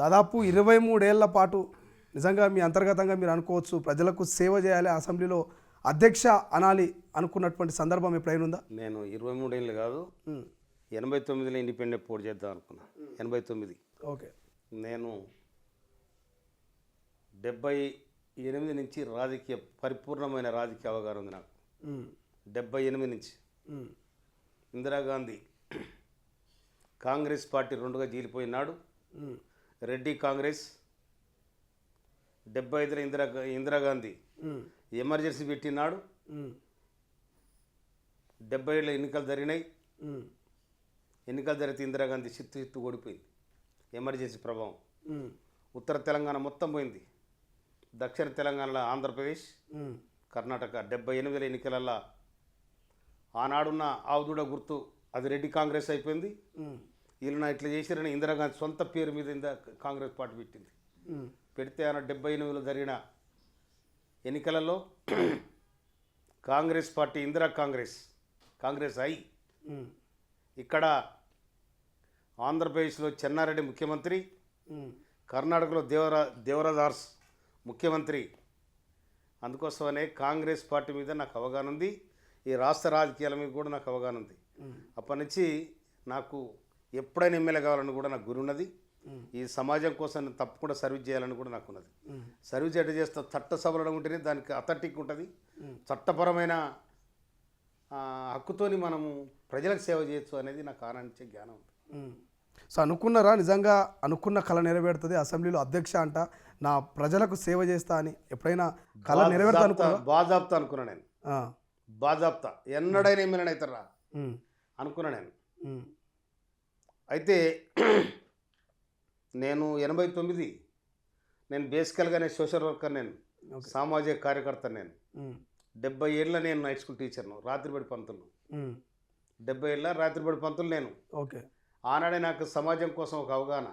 దాదాపు 23 ఏళ్ల పాటు నిజంగా మీ అంతర్గతంగా మీరు అనుకోవచ్చు ప్రజలకు సేవ చేయాలి, అసెంబ్లీలో అధ్యక్ష అనాలి అనుకున్నటువంటి సందర్భం ఎప్పుడైనా ఉందా? నేను 23 ఏళ్ళు కాదు, 89లో ఇండిపెండెంట్ పోటీ చేద్దాం అనుకున్నా. 89 ఓకే. నేను 78 నుంచి పరిపూర్ణమైన రాజకీయ అవగాహన ఉంది నాకు. 78 నుంచి ఇందిరాగాంధీ కాంగ్రెస్ పార్టీ రెండుగా చీలిపోయినాడు. రెడ్డి కాంగ్రెస్ 75లో ఇందిరాగాంధీ ఎమర్జెన్సీ పెట్టినాడు. 77లో ఎన్నికలు జరిగినాయి. ఎన్నికలు జరిగితే ఇందిరాగాంధీ చిత్తు ఓడిపోయింది. ఎమర్జెన్సీ ప్రభావం ఉత్తర తెలంగాణ మొత్తం పోయింది. దక్షిణ తెలంగాణలో ఆంధ్రప్రదేశ్, కర్ణాటక 78లో ఎన్నికలల్లో ఆనాడున్న ఆవుదూడ గుర్తు అది రెడ్డి కాంగ్రెస్ అయిపోయింది. వీళ్ళని ఇట్లా చేసిరని ఇందిరాగాంధీ సొంత పేరు మీద కాంగ్రెస్ పార్టీ పెట్టింది. పెడితే ఆయన 78లో జరిగిన ఎన్నికలలో కాంగ్రెస్ పార్టీ ఇందిరా కాంగ్రెస్ అయి ఇక్కడ ఆంధ్రప్రదేశ్లో చెన్నారెడ్డి ముఖ్యమంత్రి, కర్ణాటకలో దేవరాజార్స్ ముఖ్యమంత్రి. అందుకోసమనే కాంగ్రెస్ పార్టీ మీద నాకు అవగాహన ఉంది. ఈ రాష్ట్ర రాజకీయాల మీద కూడా నాకు అవగాహన ఉంది. అప్పటి నుంచి నాకు ఎప్పుడైనా ఎమ్మెల్యే కావాలని కూడా నాకు గురి ఉన్నది. ఈ సమాజం కోసం నేను తప్పకుండా సర్వీస్ చేయాలని కూడా నాకు ఉన్నది. సర్వీస్ ఎట్లా చేస్తా, చట్టసభలో ఉంటేనే దానికి అథెంటిక్ ఉంటుంది. చట్టపరమైన హక్కుతోని మనము ప్రజలకు సేవ చేయొచ్చు అనేది నాకు ఆనందించే జ్ఞానం ఉంది. సో అనుకున్నారా నిజంగా అనుకున్న కళ నెరవేరుతుంది, అసెంబ్లీలో అధ్యక్ష అంట నా ప్రజలకు సేవ చేస్తా అని ఎప్పుడైనా కళ నెరవేరుతా అనుకున్నా? బాజాబ్తా అనుకున్నా నేను. బాజాబ్తా ఎన్నడైనా ఎమ్మెల్యేని అవుతారా అనుకున్నా నేను. అయితే నేను 89 నేను బేసికల్గానే సోషల్ వర్కర్, నేను సామాజిక కార్యకర్త. నేను 70 ఏళ్ళ నేను హై స్కూల్ టీచర్ను, రాత్రిబడి పంతులు. 70 ఏళ్ళ రాత్రిబడి పంతులు నేను. ఓకే. ఆనాడే నాకు సమాజం కోసం ఒక అవగాహన.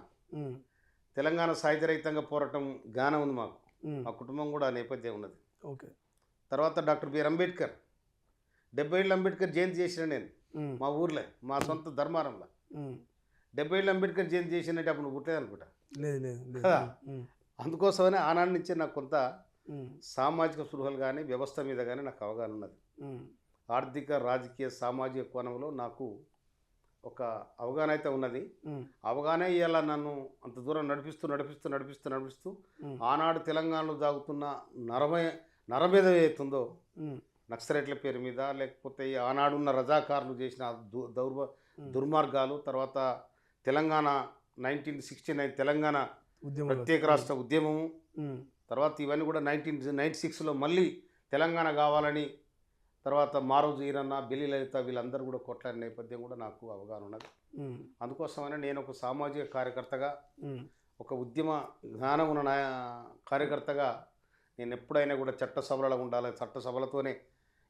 తెలంగాణ సాహిత్యరహితంగా పోరాటం జ్ఞానం ఉంది మాకు. మా కుటుంబం కూడా నేపథ్యం ఉన్నది. ఓకే. తర్వాత డాక్టర్ బిఆర్ అంబేద్కర్ 70 ఏళ్ళ అంబేద్కర్ జయంతి చేసిన నేను మా ఊర్లో, మా సొంత ధర్మారంలో. 70 ఏళ్ళ అంబేద్కర్ జయంతి చేసినట్టు అప్పుడు నువ్వు పుట్టలేదు అనుకుంటా కదా. అందుకోసమనే ఆనాటి నుంచే నాకు కొంత సామాజిక స్పృహలు కానీ వ్యవస్థ మీద కానీ నాకు అవగాహన ఉన్నది. ఆర్థిక రాజకీయ సామాజిక కోణంలో నాకు ఒక అవగాహన అయితే ఉన్నది. అవగాహన ఇవాళ నన్ను అంత దూరం నడిపిస్తూ ఆనాడు తెలంగాణలో సాగుతున్న నరమేధం ఏతుందో నక్సలైట్ల పేరు మీద, లేకపోతే ఆనాడున్న రజాకారులు చేసిన దుర్మార్గాలు, తర్వాత తెలంగాణ 1969 తెలంగాణ ప్రత్యేక రాష్ట్ర ఉద్యమము, తర్వాత ఇవన్నీ కూడా 1996లో మళ్ళీ తెలంగాణ కావాలని తర్వాత మారోజు ఈరన్న, బెల్లి లలిత వీళ్ళందరూ కూడా కొట్లాడిన నేపథ్యం కూడా నాకు అవగాహన ఉన్నది. అందుకోసమనే నేను ఒక సామాజిక కార్యకర్తగా, ఒక ఉద్యమ జ్ఞానం ఉన్న కార్యకర్తగా నేను ఎప్పుడైనా కూడా చట్టసభలలో ఉండాలి. చట్టసభలతోనే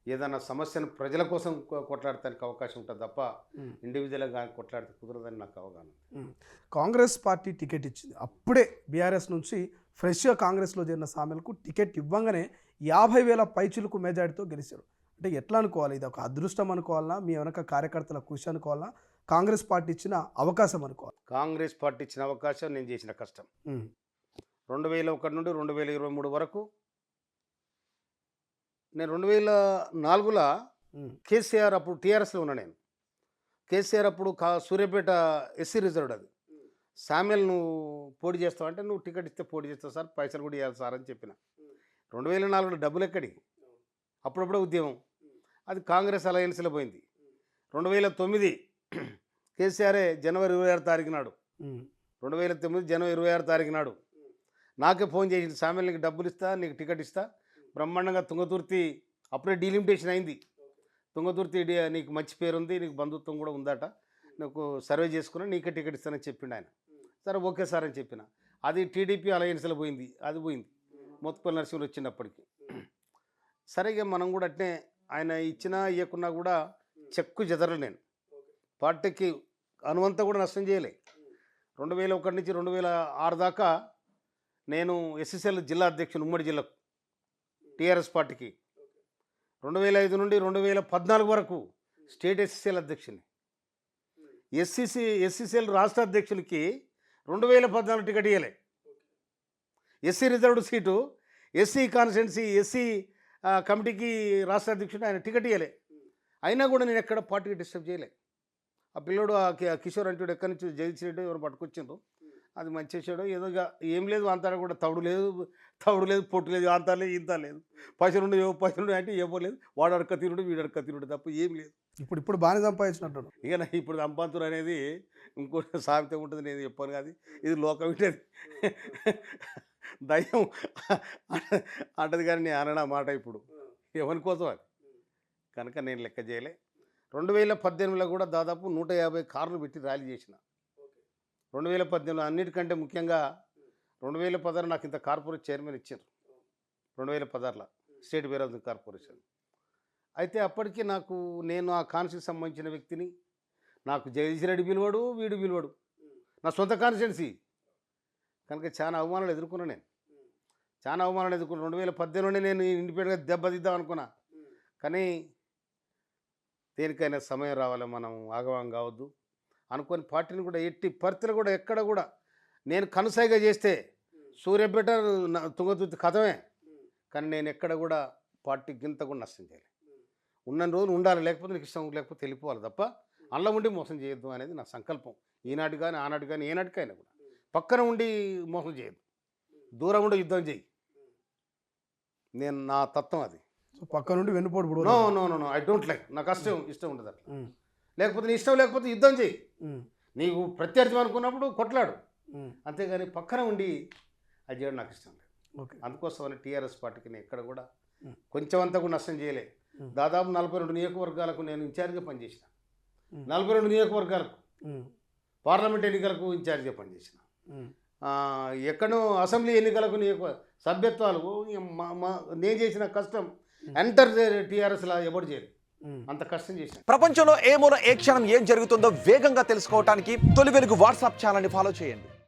ఏదైనా సమస్యను ప్రజల కోసం కొట్లాడటానికి అవకాశం ఉంటుంది తప్ప ఇండివిజువల్గా కొట్లాడితే కుదరదని నాకు అవగాహన. కాంగ్రెస్ పార్టీ టికెట్ ఇచ్చింది. అప్పుడే బీఆర్ఎస్ నుంచి ఫ్రెష్గా కాంగ్రెస్లో చేరిన సామెలకు టికెట్ ఇవ్వంగానే 50,000 పైచులకు మెజారిటీతో గెలిచారు. అంటే ఎట్లా అనుకోవాలి? ఇది ఒక అదృష్టం అనుకోవాలన్నా, మీ వెనక కార్యకర్తల కృషి అనుకోవాలన్నా, కాంగ్రెస్ పార్టీ ఇచ్చిన అవకాశం అనుకోవాలి? కాంగ్రెస్ పార్టీ ఇచ్చిన అవకాశం, నేను చేసిన కష్టం. 2001 నుండి 2023 వరకు నేను 2004లో కేసీఆర్ అప్పుడు టీఆర్ఎస్లో ఉన్నా. నేను కేసీఆర్ అప్పుడు సూర్యాపేట ఎస్సీ రిజర్వ్డ్, అది శామ్యుల్ నువ్వు పోటీ చేస్తావు అంటే, నువ్వు టికెట్ ఇస్తే పోటీ చేస్తావు సార్, పైసలు కూడా ఇవ్వాలి సార్ అని చెప్పిన. 2004లో డబ్బులు ఎక్కడి, అప్పుడప్పుడే ఉద్యమం. అది కాంగ్రెస్ అలయన్స్లో పోయింది. 2009 కేసీఆరే జనవరి 26 తారీఖు నాడు, 2009 జనవరి 26 తారీఖు నాడు నాకే ఫోన్ చేసింది, శామ్యుల్ నీకు డబ్బులు ఇస్తా, నీకు టికెట్ ఇస్తా, బ్రహ్మాండంగా తుంగతుర్తి అప్పుడే డీలిమిటేషన్ అయింది. తుంగతుర్తి నీకు మంచి పేరు ఉంది, నీకు బంధుత్వం కూడా ఉందట, నీకు సర్వే చేసుకుని నీకే టికెట్ ఇస్తానని చెప్పిండు ఆయన. సరే ఓకే సార్ అని చెప్పిన. అది టీడీపీ అలయన్స్లో పోయింది, అది పోయింది. మోత్పల్లి నరసింహులు వచ్చినప్పటికీ. సరిగా మనం కూడా అట్నే ఆయన ఇచ్చినా ఇవ్వకున్నా కూడా చెక్కు చెదరలు. నేను పార్టీకి అనువంతా కూడా నష్టం చేయలే. 2001 నుంచి 2006 దాకా నేను ఎస్ఎస్ఎల్ జిల్లా అధ్యక్షుడు, ఉమ్మడి జిల్లాకు టీఆర్ఎస్ పార్టీకి. 2005 నుండి 2014 వరకు స్టేట్ ఎస్ఎస్ఎల్ అధ్యక్షుని. ఎస్సీసీఎల్ రాష్ట్ర అధ్యక్షులకి 2014 టికెట్ ఇవ్వలే. SC reserved seat, SC constituency, SC కమిటీకి రాష్ట్ర అధ్యక్షుడు, ఆయన టికెట్ ఇవ్వలే. అయినా కూడా నేను ఎక్కడ పార్టీకి డిస్టర్బ్ చేయలే. ఆ పిల్లోడు కిషోర్ అంటాడు ఎక్కడి నుంచి జయించినట్టు ఎవరు పట్టుకొచ్చిండ్రు, అది మంచి చేసాడు. ఏదో ఏం లేదు, అంతా కూడా తవుడు లేదు, పొట్టు లేదు, అంత లేదు, ఇంత లేదు, పైసలు అంటే ఇవ్వలేదు. వాడు అడక్క తిరుడు, వీడు అడక్క తిరుడు తప్ప ఏం లేదు. ఇప్పుడు బాగానే సంపాదించినట్టు. ఇక ఇప్పుడు సంపాంతులు అనేది ఇంకోటి సామెత ఉంటుంది, నేను చెప్పాను కాదు, ఇది లోకం వింటది, దయ్యం అంటది కానీ నేను అనడా మాట ఇప్పుడు ఎవరి కోసం అది. కనుక నేను లెక్క చేయలే. 2018లో కూడా దాదాపు 150 కార్లు పెట్టి ర్యాలీ చేసిన. 2018లో అన్నిటికంటే ముఖ్యంగా 2016 నాకు ఇంత కార్పొరేట్ చైర్మన్ ఇచ్చారు. 2016లో స్టేట్ వేర్ హౌసింగ్ కార్పొరేషన్. అయితే అప్పటికి నేను ఆ కాన్స్టిట్యూన్సీకి సంబంధించిన వ్యక్తిని. నాకు జగదీష్ రెడ్డి పిలువడు, వీడు పిలువడు, నా సొంత కాన్స్టిట్యున్సీ. కనుక చాలా అవమానాలు ఎదుర్కొన్నా నేను, చాలా అవమానాలు ఎదుర్కొన్నా. 2018లోనే నేను ఇండిపెండెంట్గా దెబ్బతిద్దాం అనుకున్నా. కానీ దేనికైనా సమయం రావాలి, మనం ఆగవం కావద్దు అనుకొని పార్టీని కూడా ఎట్టి పరిస్థితులు కూడా ఎక్కడ కూడా నేను కనుసైగా చేస్తే సూర్యపేట తుంగతుర్తి కథమే. కానీ నేను ఎక్కడ కూడా పార్టీ గింత కూడా నష్టం చేయలేదు. ఉన్న రోజులు ఉండాలి, లేకపోతే నీకు ఇష్టం లేకపోతే వెళ్ళిపోవాలి తప్ప అల్ల ఉండి మోసం చేయొద్దు అనేది నా సంకల్పం. ఈనాటి కానీ ఆనాటి కానీ ఏనాటికైనా కూడా పక్కన ఉండి మోసం చేయొద్దు, దూరం ఉండి యుద్ధం చేయి. నేను నా తత్వం అది. పక్క నుండి వెన్నుపోటు. No no no no I don't like. నాకు ఇష్టం ఉండదు అట్లా. లేకపోతే నీ ఇష్టం లేకపోతే యుద్ధం చేయి. నీకు ప్రత్యర్థి అనుకున్నప్పుడు కొట్లాడు, అంతేగాని పక్కన ఉండి అది చేయడం నాకు ఇష్టం లేదు. అందుకోసమని టీఆర్ఎస్ పార్టీకి నేను ఎక్కడ కూడా కొంచెం అంతా కూడా నష్టం చేయలే. దాదాపు 42 నియోజకవర్గాలకు నేను ఇన్ఛార్జ్గా పనిచేసిన. 42 నియోజకవర్గాలకు పార్లమెంట్ ఎన్నికలకు ఇన్ఛార్జ్గా పనిచేసిన. ఎక్కడో అసెంబ్లీ ఎన్నికలకు సభ్యత్వాలు నేను చేసిన కష్టం ఎంటర్ టీఆర్ఎస్లా ఎవరు చేయరు, అంత కష్టం చేసిన. ప్రపంచంలో ఏ మూల ఏ క్షణం ఏం జరుగుతుందో వేగంగా తెలుసుకోవడానికి తొలి వెలుగు వాట్సాప్ ఛానల్ని ఫాలో చేయండి.